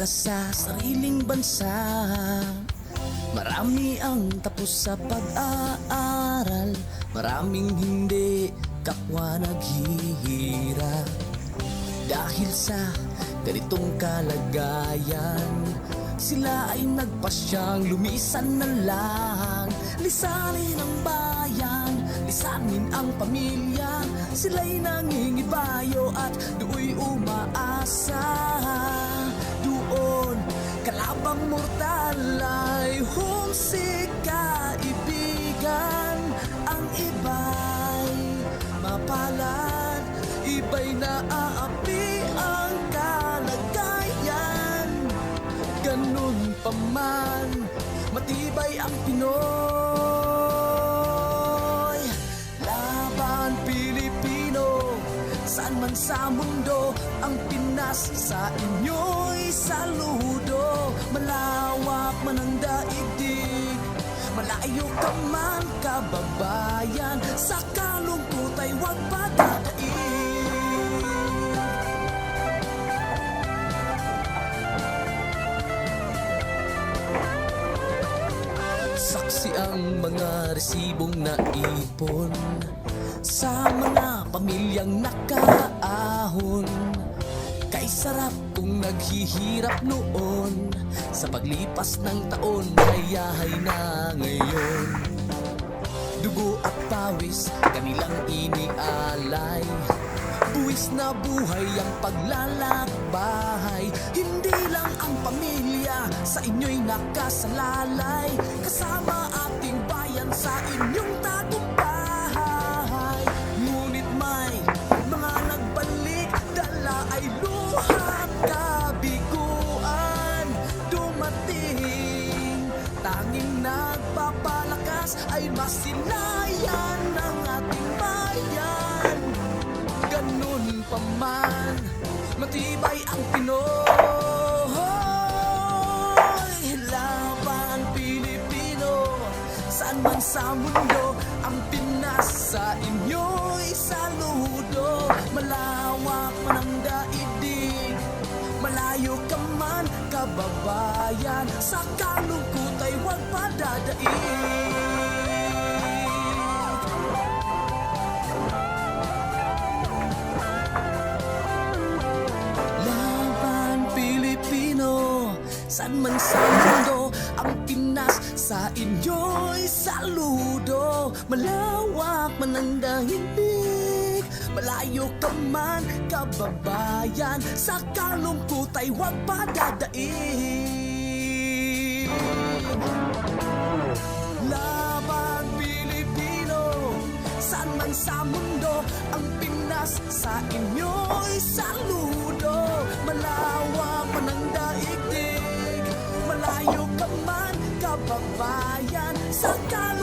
ka sa sariling bansa. Marami ang tapos sa pag-aaral, maraming hindi kapwa naghihirap. Dahil sa ganitong kalagayan, sila ay nagpasyang lumisan na lang. Lisanin ang bayan, lisanin ang pamilya. Sila'y nangingibayo at do'y umaasa. Doon, kalabang mortal ay humsik kaibigan. Ang iba'y mapalad, iba'y naaapi ang kalagayan. Ganun pa man, matibay ang Pinoy. Laban Pilipino, saan man sa mundo, ang Pinas sa inyo'y saludo. Malawak man ang daigdig, malayo ka man kababayan, sa kalungkot ay huwag padadaig. Saksi ang mga resibong naipon sa mga pamilyang nakaahon. Kay sarap kung naghihirap noon, sa paglipas ng taon hayahay na ngayon. Dugo at pawis kanilang inialay, buwis na buhay ang paglalakbay. Hindi lang ang pamilya sa inyo'y nakasalalay, kasama ating bayan sa inyong tagumpay. Ngunit may mga nagbalik, dala ay luha at kabiguan. Dumating, tanging nagpapalakas ay masilayan ng ating bayan. Ganun pa man, matibay ang Pinoy. Laban Pilipino, saan man sa mundo, ang Pinas sa inyo'y saludo. Malawak man ang daigdig, malayo ka man kababayan, sa kalungkot ay huwag padadaig. Saan man sa mundo, ang Pinas sa inyo'y saludo. Malawak man ang daigdig, malayo ka man kababayan, sa kalungkot ay huwag padadaig. Laban Pilipino, saan man sa mundo, ang Pinas sa inyo'y saludo. Malawak man ang daigdig, malayo ka man kababayan, sa kalungkot